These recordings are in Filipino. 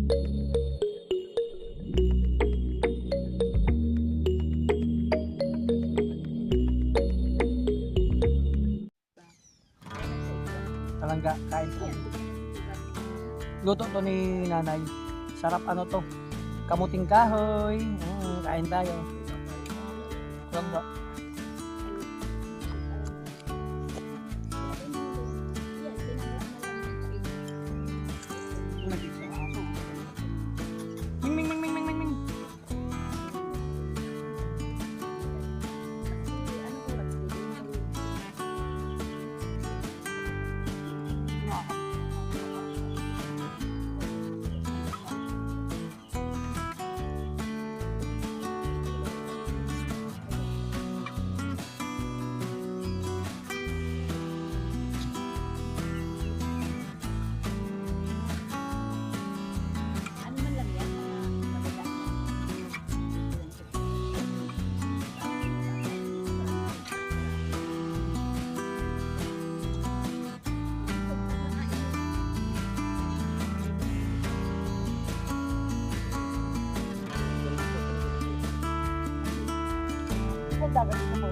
Talangga, kain po. Luto to ni nanay. Sarap ano to. Kamuting kahoy. Kain tayo. Talangga. Ming ming ming ming ming ming ming. Dagat ito po.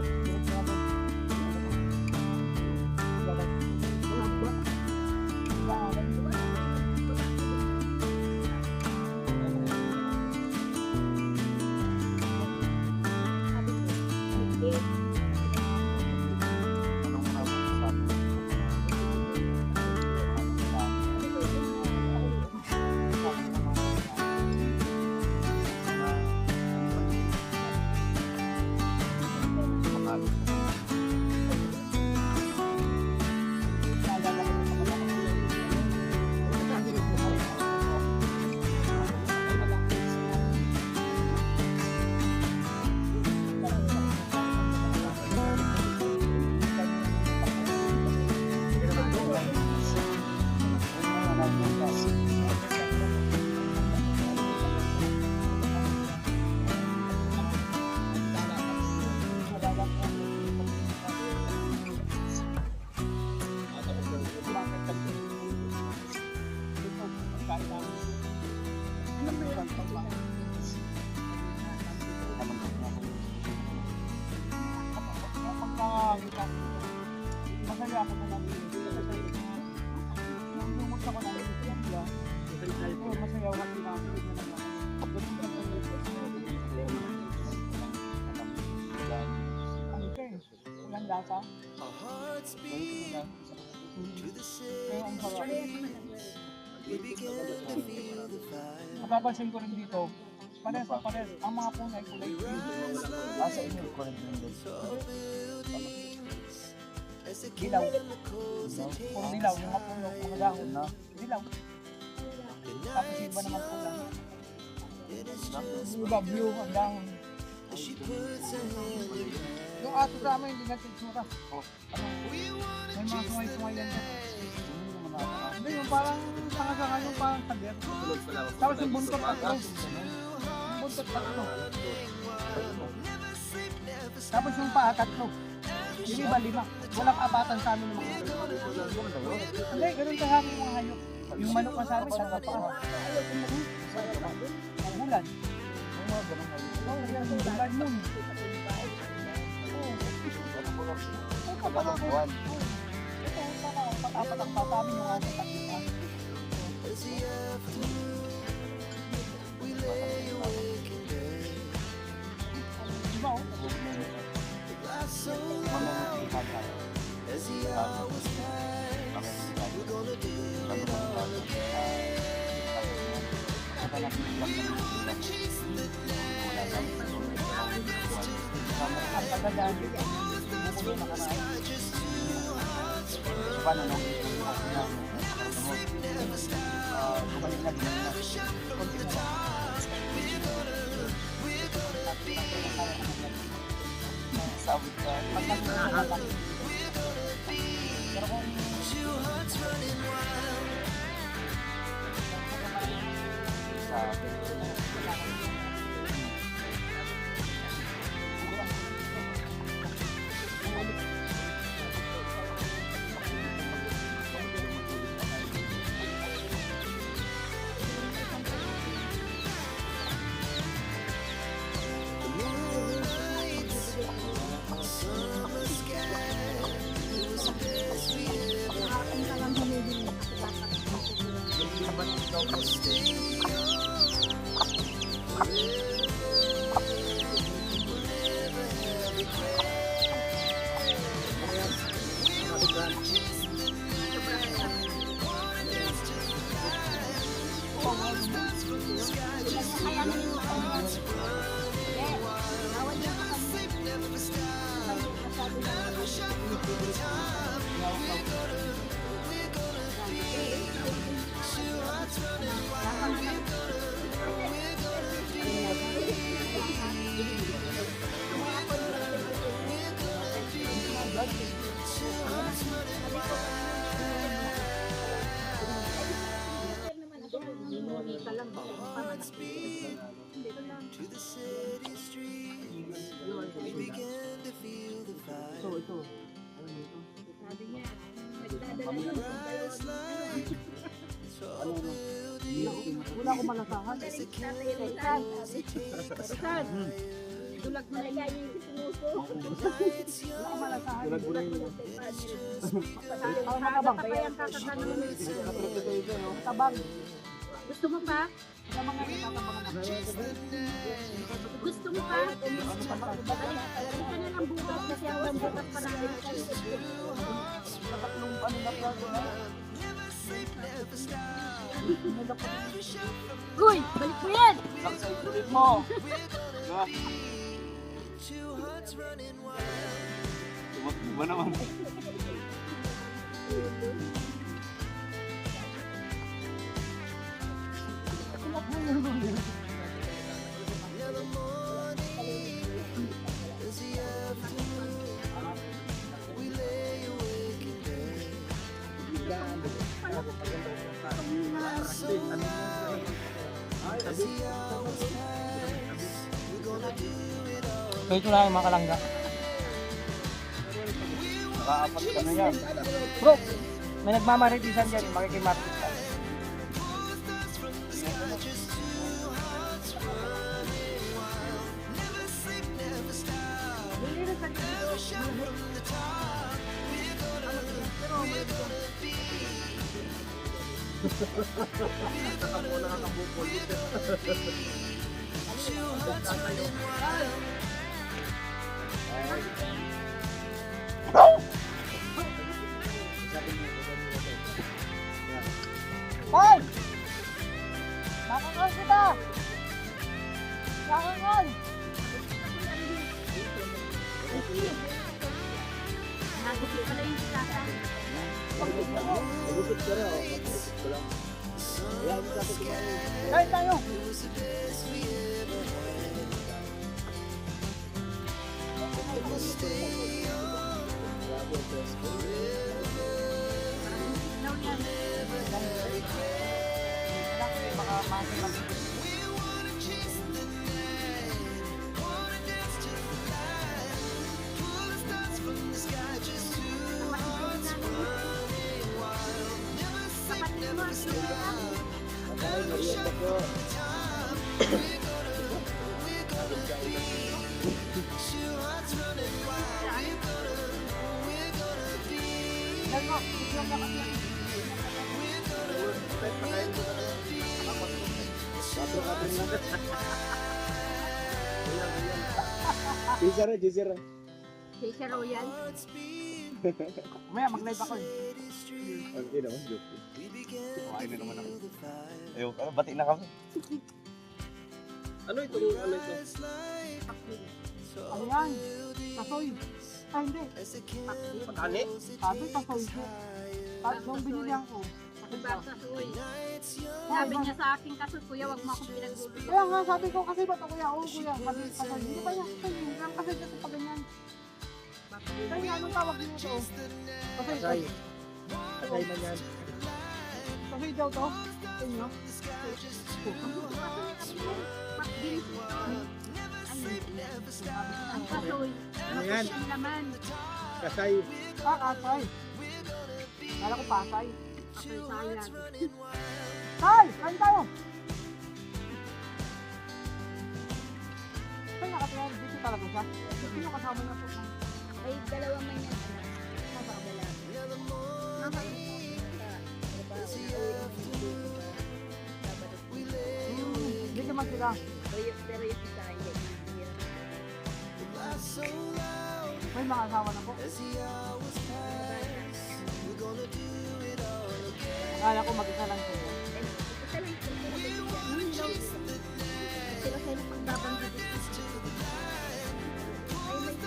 Masaya ako na lang. Nung lumot ako na lang. Masaya ako na lang. Ano ka eh? Walang lasa? Kaya ang sarap. Napapansin ko rin dito, pares. Ang mga puno ay kulay green. Sa inyo, kulay green din. Dilaw. Puro dilaw, yung mga puno, mga dahon na. Dilaw. Tapos iba naman pula. Iba blue ang dahon. Yung ato sa amin, hindi natin sura. May mga sumay-sumay yan. Hindi, yung parang sanga-sanga yung parang sabihan. Tapos yung buntot tatlo. Tapos yung paa tatlo. Hindi ba 5? Walang abatan sa amin ng mga hayop. Hindi, ganun kahapon mga hayop. Yung manok na sa amin, sa paa. Bulan. Bulan moon. Ito parang buwan. Apat ang patabi yung ating takita. Diba o? Ang pagdadaan dito. Paano nung bumalik na din na konti na sawit ka magkakaroon pero kung Wala akong malasahan. Dulag mo na yan yung sinuso. Wala akong malasahan. Matabang pa yan kakasanin. Tabang. Gusto mo pa? Wala mga nagtatabangan ako. Gusto mo pa? Balik ka na lang bukas kasi ang bukas pa namin. Tatlong ano na plato na. Uy! Balik mo yan! Sa ituloy mo. Tumakbo naman. So ito na yung mga kalangga. Nakaapat ka na yan. Bro, may nagmamaritisan dyan, makikimartis ka. Hoy! Nakakal kita! Nakakal! Nagupit pala yung sasasa. Kain tayo! Baka masin. Jizera. Fisher Royal. Mamaya mag-live ako eh. Hindi naman, joke. Kumain na naman ako. Ayun, bati na kami. Ano ito? Ano ito? Ano yan? Kasoy. Ay, hindi. Pagkani? Sabi, kasoy siya. Yung binilihan ko. Diba kasoy? Sabi niya sa akin kasoy, kuya, wag mo akong pinagulutan. Kaya nga, sabi ko kasi ba't kuya? Oo, kuya. Sabi, kasoy. Hindi pa yan. Kasoy. Ang kasoy kasi pa ganyan. Kaya anong tawag niyo ito? Kasoy. Patay. Patay man yan. Kasoy daw to? Sa inyo? Ang kasoy. Ano yan? Ang laman. Kasay. Ah, kasay. Kala ko pasay. Ako'y sayang. Tay! Kain tayo! Saan nakatira? Dito talaga siya? Sino kasama na po? Ay, dalawang may yan. Nasa kabala. Nasa naman sila. Pero yung isa, hindi. May mga asawa na po. Akala ko mag-isa lang sila. Isa lang ito. Sila kayo na pagbabanggit. Ay, may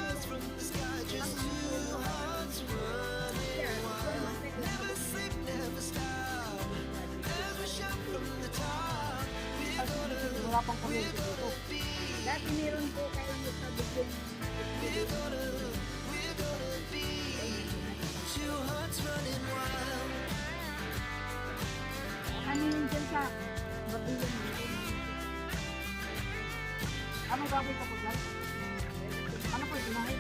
Wala pang kuryente dito. dati meron po kayo sa bigyan. Ano yun dyan sa babilan mo? Anong gagawin ko po dyan? Ano po yung inahin?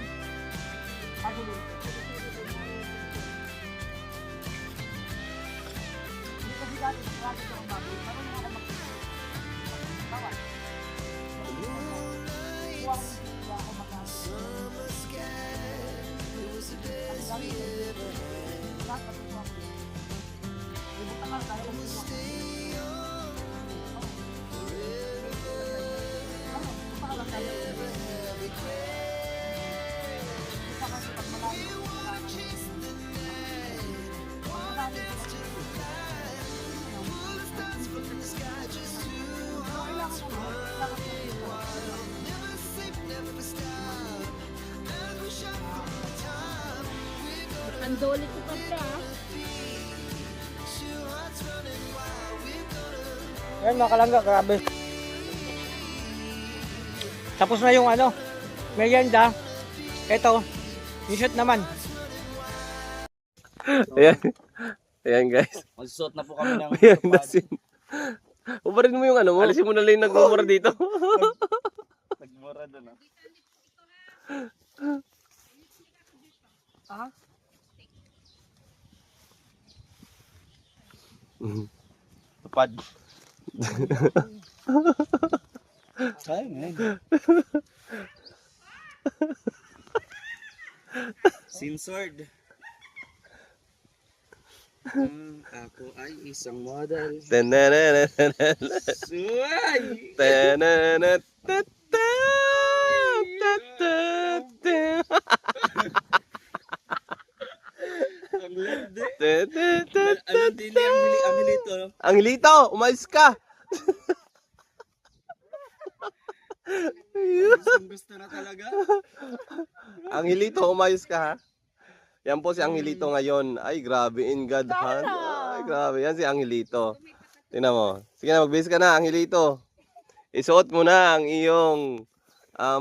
Pagulong. Hindi kasi dati sigurado ko ang baboy. Parang ako mag-tawad. Kuha ko ako mag-tawad. Ang dami ko. Lahat patutuwa ko. Ibutan ka tayo. Ano? Ibutan ka lang tayo. Isa kasi pag malayo. Ang doli ko pa siya. Ayan mga kalangga, grabe. Tapos na yung ano, merienda. Ito, i-shoot naman. Ayan. Ayan guys. Magsusot na po kami ng Ayan na sin. Ubarin mo yung ano mo. Alisin mo na lang yung nagmumura dito. nagmura doon. Ah? Tupad. Ay, man. Censored. Ako ay isang model. Tananana. Suway! Tananana. Ang lende. Ang Alam din niya ang milito. Angelito, umayos ka. Gusto na talaga. Angelito, umayos ka ha. Yan po si Angelito ngayon. Ay, grabe, in God hand. Ay, grabe. Yan si Angelito. Tingnan mo. Sige na, magbihis ka na, Angelito. Isuot mo na ang iyong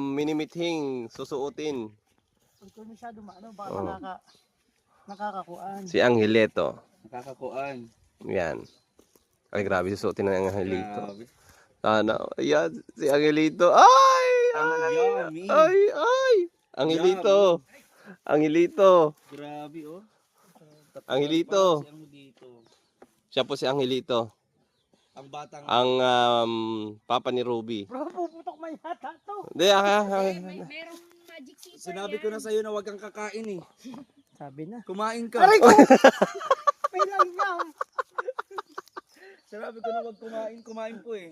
minimithing susuotin. Huwag ko masyado maano, baka Oh. nakakakuan. Si Angelito. Nakakakuan. Yan. Ay, grabe, susuotin ng Angelito. Grabe. Sana, ayan, si Angelito. Ay! Ang Ay! yummy. Ay! Ay! Angelito. Angelito. Grabe oh. Angelito. Si Angelito. Siya po si Angelito. Ang batang Ang papa ni Ruby. Bro, puputok may hata to. Hindi, Merong magic zipper sinabi yan. ko na sa'yo na huwag kang kakain eh. Sabi na. Kumain ka. Aray ko! May lang yan. Sinabi ko na huwag kumain po eh.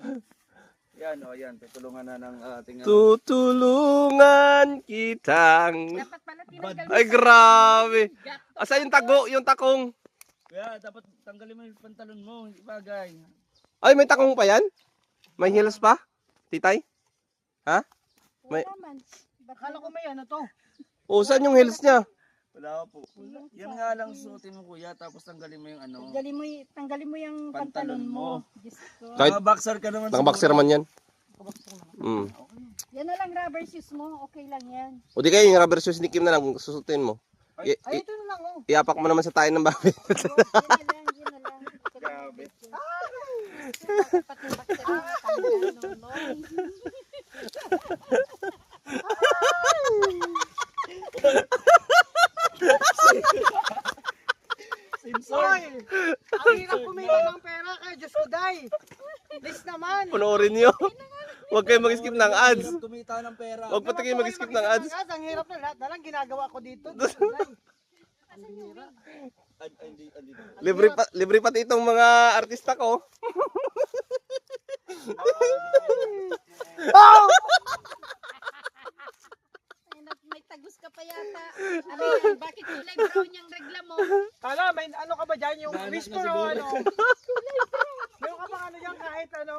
Yan oh, yan. Tutulungan na ng ating Tutulungan kitang. Dapat pala tinanggal mo Ay, sa- grabe. Asa yung tago, yung takong? Kaya dapat tanggalin mo yung pantalon mo. Hindi bagay. Ay, may takong pa yan? May heels pa? Titay? Ha? May... Wala man. Akala ko may ano to. O, saan yung heels niya? Wala po. Yan nga lang suotin mo kuya. Tapos tanggalin mo yung ano. Tanggalin mo yung Pantalon pantalon mo. mo. Diyos ko. Kahit Naka-boxer ka naman nakaboxer man yan. Kabaksak naman. Mm. Yan na lang rubber shoes mo. Okay lang yan. O di kayo, yung rubber shoes ni Kim na lang, susutin mo. Ay, ito na lang oh. Iapak mo naman sa tayo ng babi. Yan na lang. Yan na lang. Grabe. Pati yung bakter mo. Tanggal, no, no. Hoy! Ang hirap kumita ng pera kaya Diyos ko day. List naman. Panoorin niyo. Huwag kayo mag-skip ng ads. Hirap kumita ng pera. Huwag pati kayo mag-skip ng ads. Ang hirap na lahat na lang ginagawa ko dito. Diyos ko day. Ang hirap. Libre pati itong mga artista ko. Oh! May tagus ka pa yata. Ano yan? Bakit kulay brown yung regla mo? Ano, may ano ka ba dyan? Yung Nanak na whisper si o Boy. ano? Meron ka ba ano dyan kahit ano?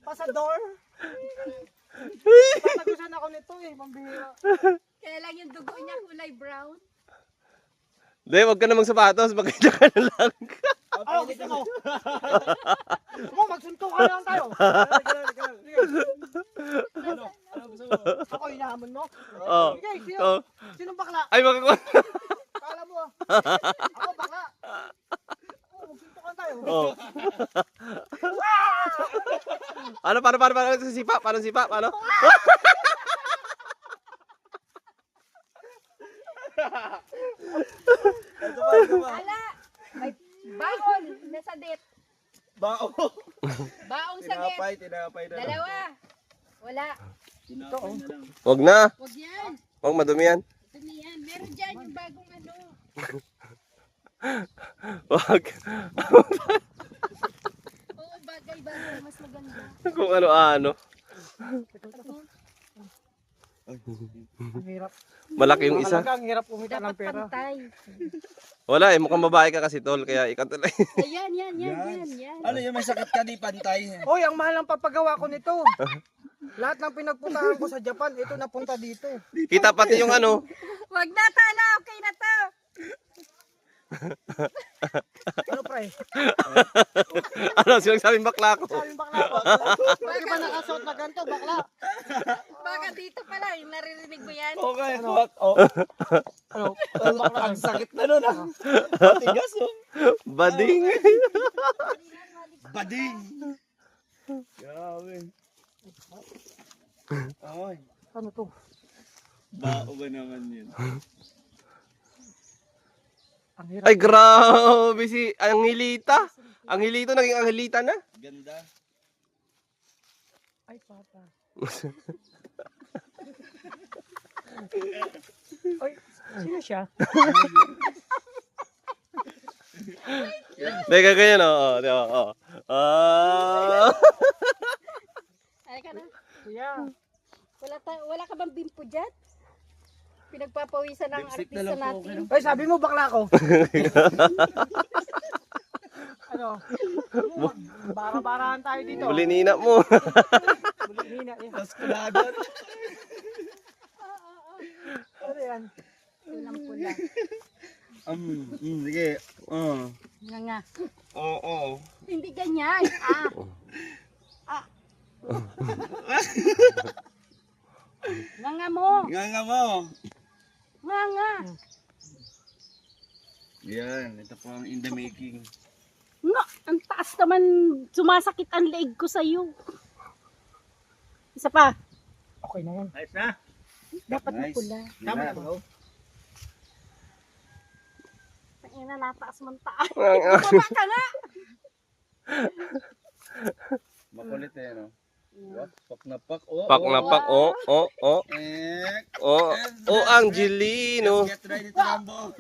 Pasador? Tatagusan ako nito eh, pambihira. Kaya lang yung dugo niya kulay brown. Hindi, wag ka na magsapatos. Magkita ka na lang. Ano gusto mo? Gusto mo, magsunto ka lang tayo. Ano gusto mo? Ako hinahamon mo? Oh. Sige, Oh. sinong bakla? Ay, magkakuha. Kala mo ah. Ako bakla. Oh, magsunto ka tayo. Oh. Ano, paano, sipa? Paano sipa? Paano? Ito ba? Ala! May baon na sadet. Bao. Baong sadet. Tinapay na lang. Dalawa. Wala. Tinapay na lang. Wag na. Huwag yan. Wag madumi yan. Dumi yan. Meron dyan yung bagong ano. Wag. Oo, bagay-bagay. Mas maganda. Kung ano-ano. Ang hirap. Malaki yung isa. Talaga, ang hirap kumita ng Dapat pera. pantay. Wala eh, mukhang babae ka kasi tol. Kaya ikaw tuloy. Ayan, yan. Ano yung may sakit ka di pantay? Hoy, ang mahal ng papagawa ko nito. Lahat ng pinagpuntahan ko sa Japan, ito napunta dito. Kita pati yung ano. Wag na tala. Okay na to. Ano pre? Ano, sinasabing bakla ko. Sabi bakla ko. Bakit ba nakasuot na ganito, bakla? Baka dito pala. Yung naririnig mo yan. Okay, what? Oh. Ano? Ang sakit na nun ah. Matigas oh. Bading. Bading. Grabe. Ay. Ano to? Bao ba naman yun? Ang hirap. Ay, grabe si Angelita. Angelito, naging Angelita na. Ganda. Ay, papa. Ay, sino siya? Teka, ganyan o. Diba, oh. Ay ka na. Kuya. Wala ka bang bimpo dyan? Pinagpapawisan ng Lipstick na artista lang po, natin. Ay, sabi mo bakla ko. Ano? Bara-barahan tayo dito. Huli nina mo. Hina yan. Tapos kulagan. Ano yan? Pulang-pula. Sige. Nga nga. Oo. Hindi ganyan. Nga nga mo. Nga mo. Nga nga. Yan, ito po ang in the making. Nga. Ang taas naman. Sumasakit ang leeg ko sa'yo. Isa pa. Okay na yan. Nice na. Dapat na Nice. pula. Tama na ba? Ina, nataas man taas. Bumaba ka nga. Makulit eh, no? Pak na pak. Oh, Pak na pak. Oh. Ek. Oh, Angelino. Get ready to rumble.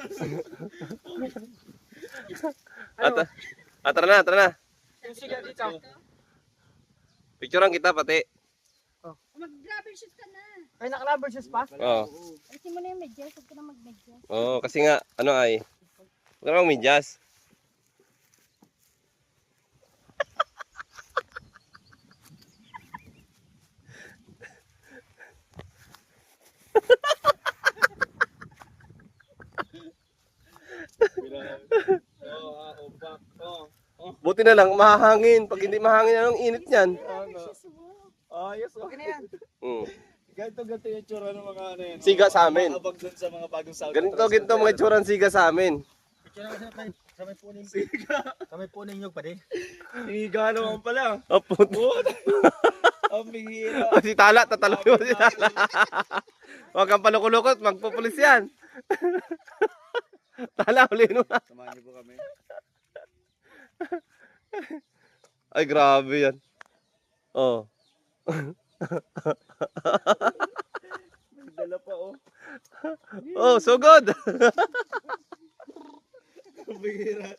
Tara na. Yung siga dito. Picturean kita pati. Mag-grabber shoot ka na. Ay, naka-rubber shoes pa? Oh. Alisin mo na yung medyas. Huwag ka na mag-medyas. Oh, kasi nga, ano ay. Huwag ka namang medyas. Buti na lang, mahangin. Pag hindi mahangin, anong init niyan? Ayos. Okay na yan. Mm. Ganito yung tsura ng mga ano yan. Siga sa amin. Abag dun sa mga bagong Saudi. Ganito mga itsurang siga sa amin. Sa may puning siga. Sa may puning nyug pa di. Siga naman pala. Opo. Ang bihira. Si Tala, tatalon mo si Tala. Huwag kang palukulukot, magpupulis yan. Tala, ulihin mo na. Samahan niyo po kami. Ay, grabe yan. Oh. Dala pa oh. Oh, so good. Ang bihira.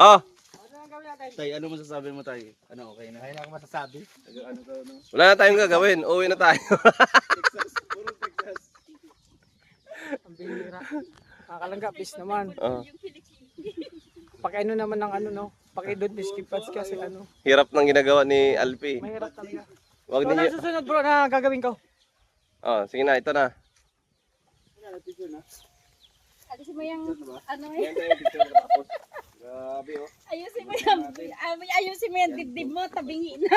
Oh, Ano ang gawin natin? Tay, ano masasabi mo tayo? Ano, okay na? Kaya na ako masasabi. Ano to, no? Wala na tayong gagawin. Uwi na tayo. Texas, puro Texas. Ang bihira. Kakalangga, please naman. Oh. Pakiano naman ng ano, no? Pakidot skip pads kasi ano. Hirap ng ginagawa ni Alpi. Mahirap talaga. Wag So, ninyo. ano susunod bro na gagawin ko? Oh, sige na, ito na. Alisin mo yung, ano eh. Grabe, oh. Ayusin mo yung, ayusin mo yung dibdib mo, tabingi na.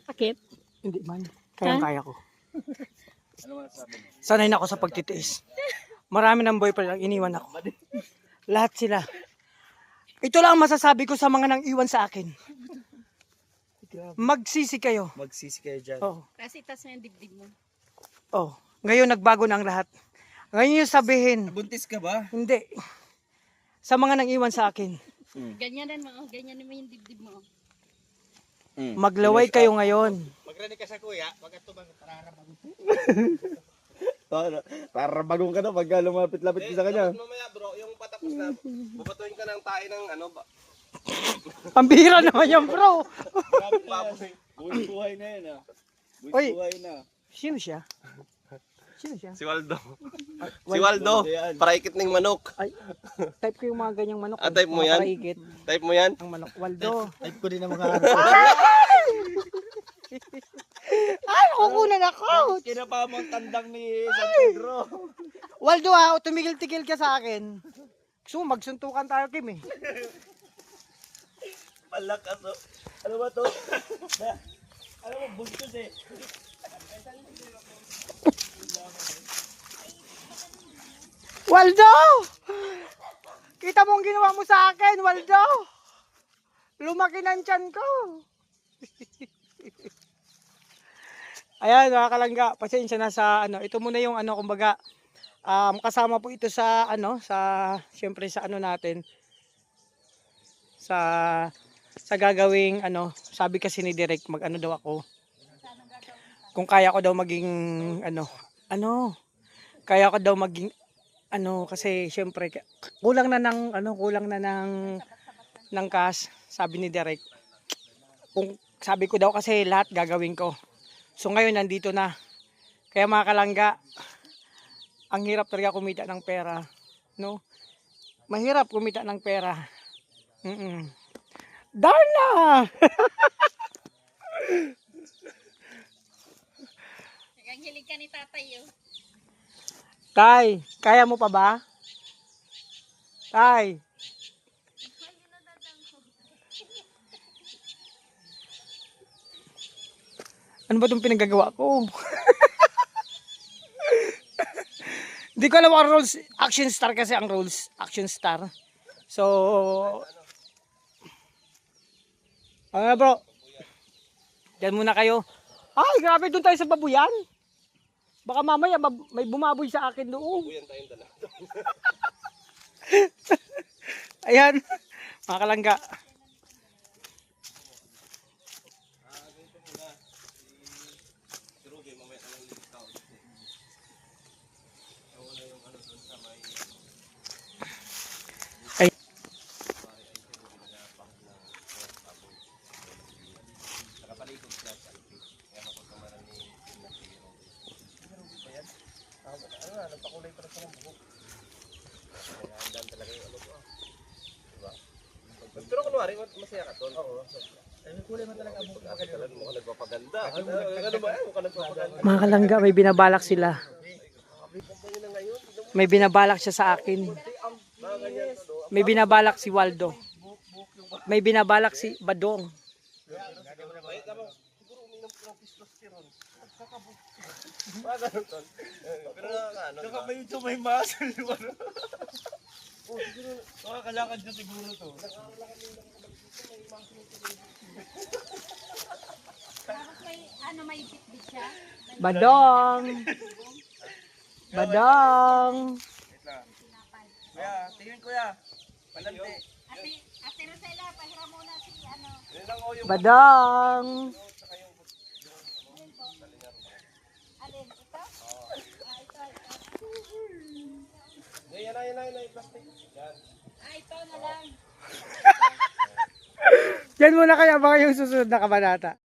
Sakit? Hindi man. Kaya ko. Ano masasabi mo? Sanay na ako sa pagtitiis. Marami ng boyfriend ang iniwan ako. Lahat sila. Ito lang ang masasabi ko sa mga nang iwan sa akin. Magsisi kayo. Magsisi kayo dyan. Oh. Kasi itas mo yung dibdib mo. Oh. Ngayon nagbago na ang lahat. Ngayon yung sabihin, Buntis ka ba? hindi. Sa mga nang iwan sa akin. Ganyan mo, ganyan mo yung dibdib mo. Maglaway kayo ngayon. Magrani ka sa kuya, wag ka tumang tararabag. Tararabagong ka na pag lumapit-lapit ka sa kanya. Mamaya bro, yung patapos na, bubatuin ka ng tayo ng ano ba? Pambihira naman yan bro. Buhay na yan, ah. Oy. Buhay na. Sino siya? Sino siya? Si Waldo. Si Waldo, paraikit ng manok. Ay, type ko yung mga ganyang manok. Ah, type mo yan? Paraikit. Type mo yan? Ang manok. Waldo. Type ko din ang mga Ay, kukunan ako. Kinapa mo ang tandang ni San Pedro. Waldo ha, tumigil-tigil ka sa akin. Gusto mo, magsuntukan tayo, Kim eh. Malakas, oh. Ano ba to? Ano mo, bustos eh. Waldo! Kita mo ang ginawa mo sa akin, Waldo! Lumaki ng tiyan ko. Ayan, mga kalangga, pasensya na sa ano. Ito muna yung ano, kumbaga, kasama po ito sa ano, syempre sa ano natin. Sa gagawing ano, sabi kasi ni Direk, mag-ano daw ako. Kung kaya ko daw maging kaya ko daw maging kasi syempre kulang na ng cash, sabi ni Derek. Kung sabi ko daw kasi lahat gagawin ko. So ngayon nandito na. Kaya mga kalangga, ang hirap talaga kumita ng pera, no? Mahirap kumita ng pera. Darna! Naganghilig ka ni tatay yun. Tay, kaya mo pa ba? Tay. Ano ba itong pinagagawa ko? Hindi ko alam ang rules. Action star kasi ang rules. Action star. So, bro. Diyan muna kayo. Ay, grabe, doon tayo sa babuyan. Baka mamaya may bumaboy sa akin doon. Buyan tayong dala. Ayan, mga kalangga. Ay. Pero kunwari, masaya ka doon. Oo. Ay, kulay mo talaga ang pagkakalan mo ka nagpapaganda. Ano ba? Mukha nagpapaganda. Mga kalangga, may binabalak sila. May binabalak siya sa akin. May binabalak si Waldo. May binabalak si Badong. Saka may ito may muscle yung ano. Makakalakad na siguro to. Tapos may bitbit siya. Badong! Badong! Kuya, tingin kuya. Palante. Ate Rosela, pahiram muna si ano. Badong! Alin, ito? Ito. Yan na, plastic. Yan. Ito na lang. Yan muna kaya baka yung susunod na kabanata.